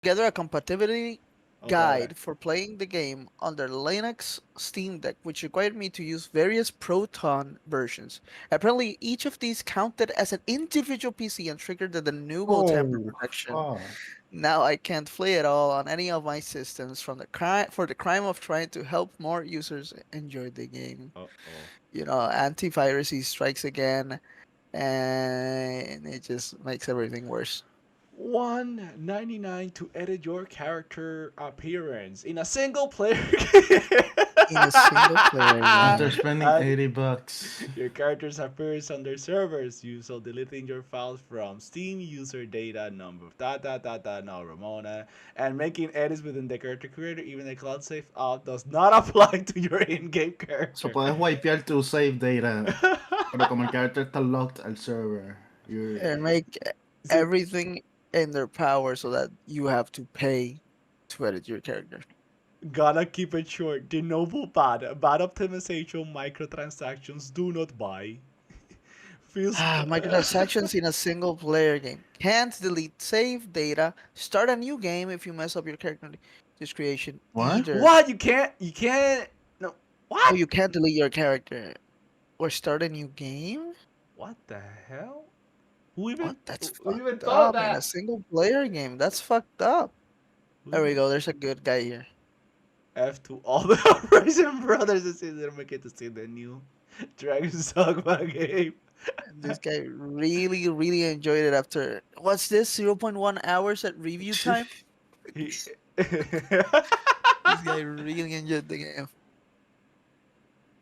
together a compatibility Okay. guide for playing the game under Linux Steam Deck, which required me to use various Proton versions. Apparently, each of these counted as an individual PC and triggered the renewable tamper Oh, protection. fuck. Now I can't play it all on any of my systems for the crime of trying to help more users enjoy the game. Uh-oh. Antivirus strikes again, and it just makes everything worse. 199 to edit your character appearance in a single player game. In a single player After game. spending And 80 bucks. your character's appearance on their servers. You so deleting your files from Steam user data number no Ramona and making edits within the character creator. Even the cloud save out does not apply to your in-game So character. puedes wipear tu save data. Pero como el character está locked al server. You're... And make See, everything in their power so that you have to pay to edit your character. gotta keep it short. The noble bad optimization microtransactions do not buy. Feels. Microtransactions in a single player game. Can't delete save data. Start a new game if you mess up your character just creation What? either. What? You can't. You can't. No. Oh, What? you can't delete your character or start a new game? What the hell? Who even What? That's who even fucked thought of up in a that? single player game. That's fucked up. Who There we even go. There's a good guy here. F to all the Horizon Brothers and sisters that make it to see the new Dragon's Dogma game. And this guy really, really enjoyed it after what's this? 0.1 hours at review time? He This guy really enjoyed the game.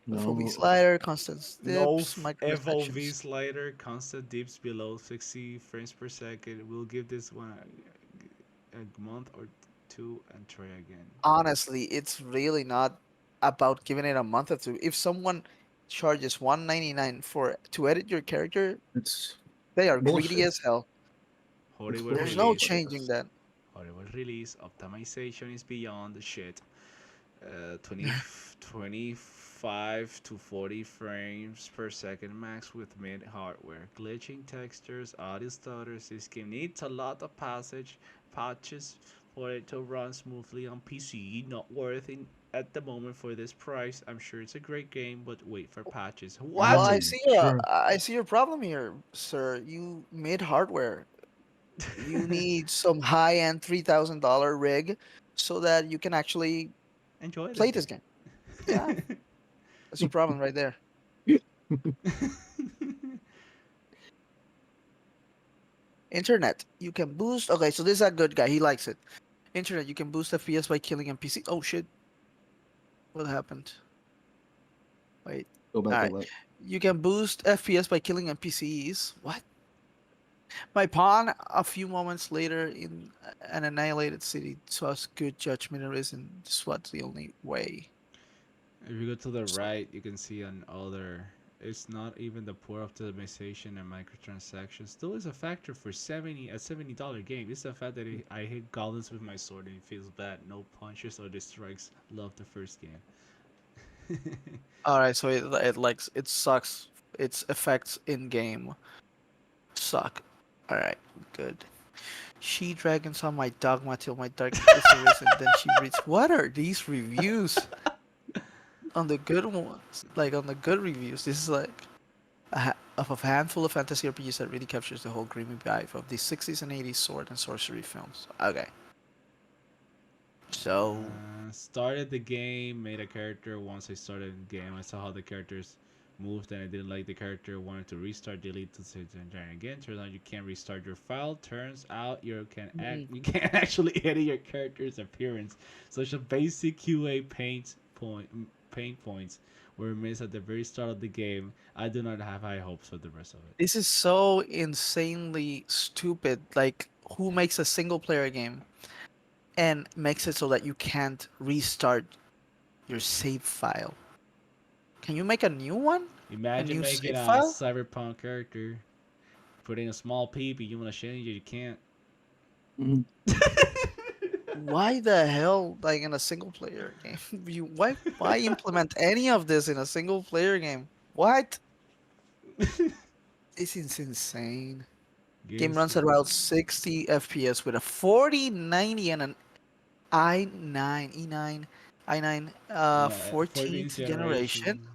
FOV No. slider, constant no dips, FOV microtransactions. slider, constant dips below 60 frames per second. We'll give this one a month or two and try again. Honestly, it's really not about giving it a month or two. If someone charges 199 for to edit your character, It's they are greedy bullshit. as hell. It's Horrible There's bullshit no what release. it changing is. that. Horrible release. Optimization is beyond the shit. 20, 25 to 40 frames per second max with mid hardware. Glitching textures, audio stutters. This game needs a lot of patches for it to run smoothly on PC. Not worth it at the moment for this price. I'm sure it's a great game, but wait for patches. Well, What? Sure. I see your problem here, sir. You made hardware. You need some high-end $3,000 rig so that you can actually Enjoy this play game. this game. Yeah, that's your problem right there. Internet, you can boost. Okay, so this is a good guy. He likes it. Internet, you can boost FPS by killing NPC. Oh shit, what happened? Wait. Go All back, go right. back. You can boost FPS by killing NPCs. What? My pawn, a few moments later in an annihilated city, trust good judgment and reason. This was the only way. If you go to the So, right, you can see an other. It's not even the poor optimization and microtransactions. Still is a factor for $70 game. It's the fact that I hit goblins with my sword and it feels bad. No punches or the strikes. Love the first game. all right, so it sucks. Its effects in game suck. All right, good. She dragons on my dogma till my dark is arisen. Then she reads, "What are these reviews on the good ones? Like on the good reviews, this is like of a handful of fantasy RPGs that really captures the whole dreamy vibe of the 60s and 80s sword and sorcery films." Okay, so Started the game, made a character. Once I started the game, I saw how the characters moved, and I didn't like the character. Wanted to restart, delete, to say and try again. Turns out you can't restart your file. Turns out you can't actually edit your character's appearance. Such a basic QA pain points were missed at the very start of the game. I do not have high hopes for the rest of it. this is so insanely stupid. Like, who makes a single player game and makes it so that you can't restart your save file? Can you make a new one? A Imagine new making save a file? cyberpunk character, putting a small peep, and you want to change it, you can't. Mhm. Why the hell, like in a single player game? Why implement any of this in a single player game? What? This is insane. Game Games runs at about 60 FPS with a 4090 and an i9 14th 14th generation generation.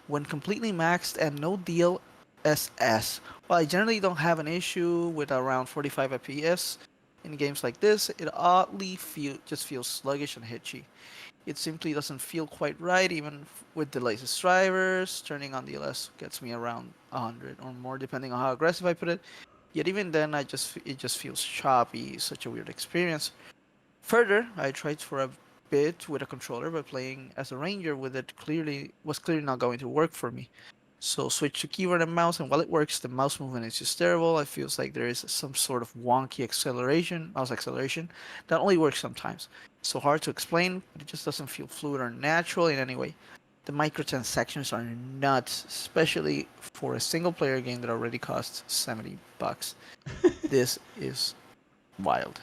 when completely maxed and no DLSS. While I generally don't have an issue with around 45 FPS in games like this, it oddly just feels sluggish and hitchy. It simply doesn't feel quite right, even with the latest drivers. Turning on DLS gets me around 100 or more, depending on how aggressive I put it. Yet even then, it just feels choppy. Such a weird experience. Further, I tried for a bit with a controller, but playing as a ranger with it clearly not going to work for me. So switch to keyboard and mouse, and while it works, the mouse movement is just terrible. It feels like there is some sort of wonky mouse acceleration, that only works sometimes. So hard to explain, but it just doesn't feel fluid or natural in any way. The microtransactions are nuts, especially for a single player game that already costs $70. This is wild.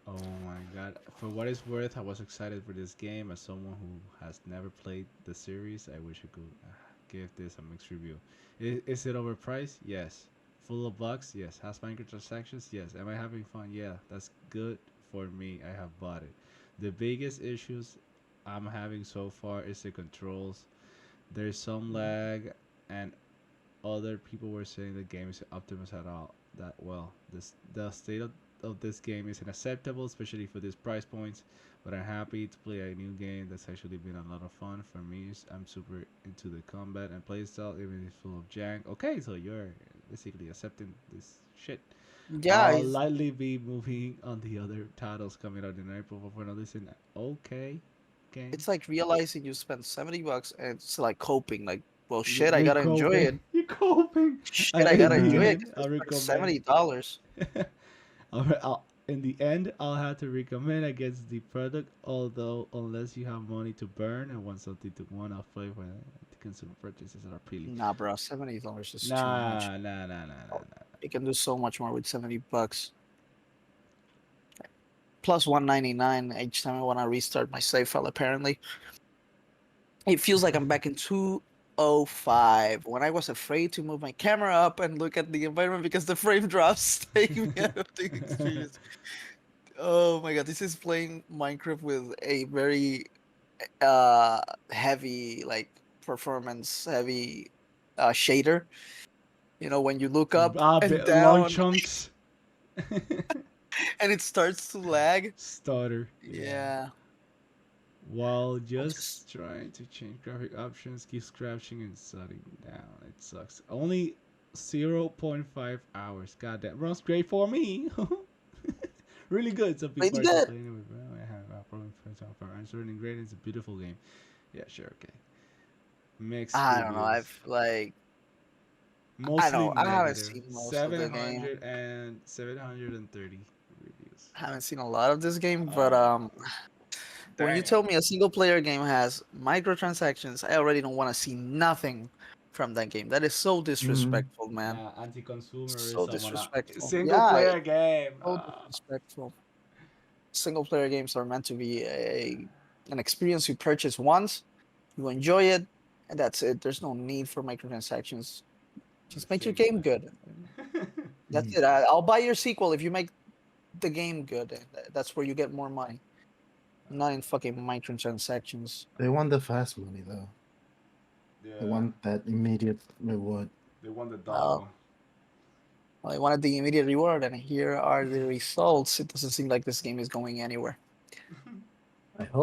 Oh my god. For what it's worth, I was excited for this game. As someone who has never played the series, I wish I could give this a mixed review. Is it overpriced? Yes. Full of bugs? Yes. Has microtransactions? Yes. Am I having fun? Yeah. That's good for me. I have bought it. The biggest issues I'm having so far is the controls. There's some lag, and other people were saying the game is optimized at all that well. The state of this game is unacceptable, especially for these price points. But I'm happy to play a new game that's actually been a lot of fun for me. I'm super into the combat and playstyle, even if it's full of jank. Okay, so you're basically accepting this shit. Yeah, I'll likely be moving on the other titles coming out in April for another listen. Okay, game. it's like realizing you spent $70 and it's like coping, like, well, shit, I You're gotta enjoy coping. it. You're coping. Shit, And I in gotta the enjoy Yeah. it end, because I I'll spent recommend. $70. In the end, I'll have to recommend against the product. Although, unless you have money to burn and want something to one-off play when the consumer purchases are pretty. Nah, bro, $70 is too much. Nah, nah, nah, nah, nah, Oh, nah. you can do so much more with $70. Plus 199 each time I want to restart my save file. Apparently, it feels like I'm back in 205 when I was afraid to move my camera up and look at the environment because the frame drops take me out of the experience. Oh my god, this is playing Minecraft with a very uh heavy, like, performance heavy shader. You know, when you look up and Long down chunks. and it starts to lag. Stutter. Yeah. Yeah, While I just just trying to change graphic options, keeps crashing and shutting down. It sucks. Only 0.5 hours. God, that runs great for me. Really good. Some people it's are good. complaining with, well, I have a problem for answering great. It's a beautiful game. Yeah, sure, okay. Mixed I don't know. reviews. I Know Mostly I haven't negative. seen most of the game. 730 reviews. I haven't seen a lot of this game, but Uh, when you Damn. tell me a single player game has microtransactions, I already don't want to see nothing from that game. That is so Mm-hmm. disrespectful, man. Nah, So anti-consumerism on a disrespectful. single Yeah, player game. so disrespectful. Single player games are meant to be an experience you purchase once, you enjoy it, and that's it. There's no need for microtransactions. Just make your Same. game good. That's Mm-hmm. it. I'll buy your sequel if you make the game good. That's where you get more money, not in fucking microtransactions. They want the fast money though. They Yeah, want that immediate reward. they won the Well, dogma. I wanted the immediate reward, and here are the results. It doesn't seem like this game is going anywhere.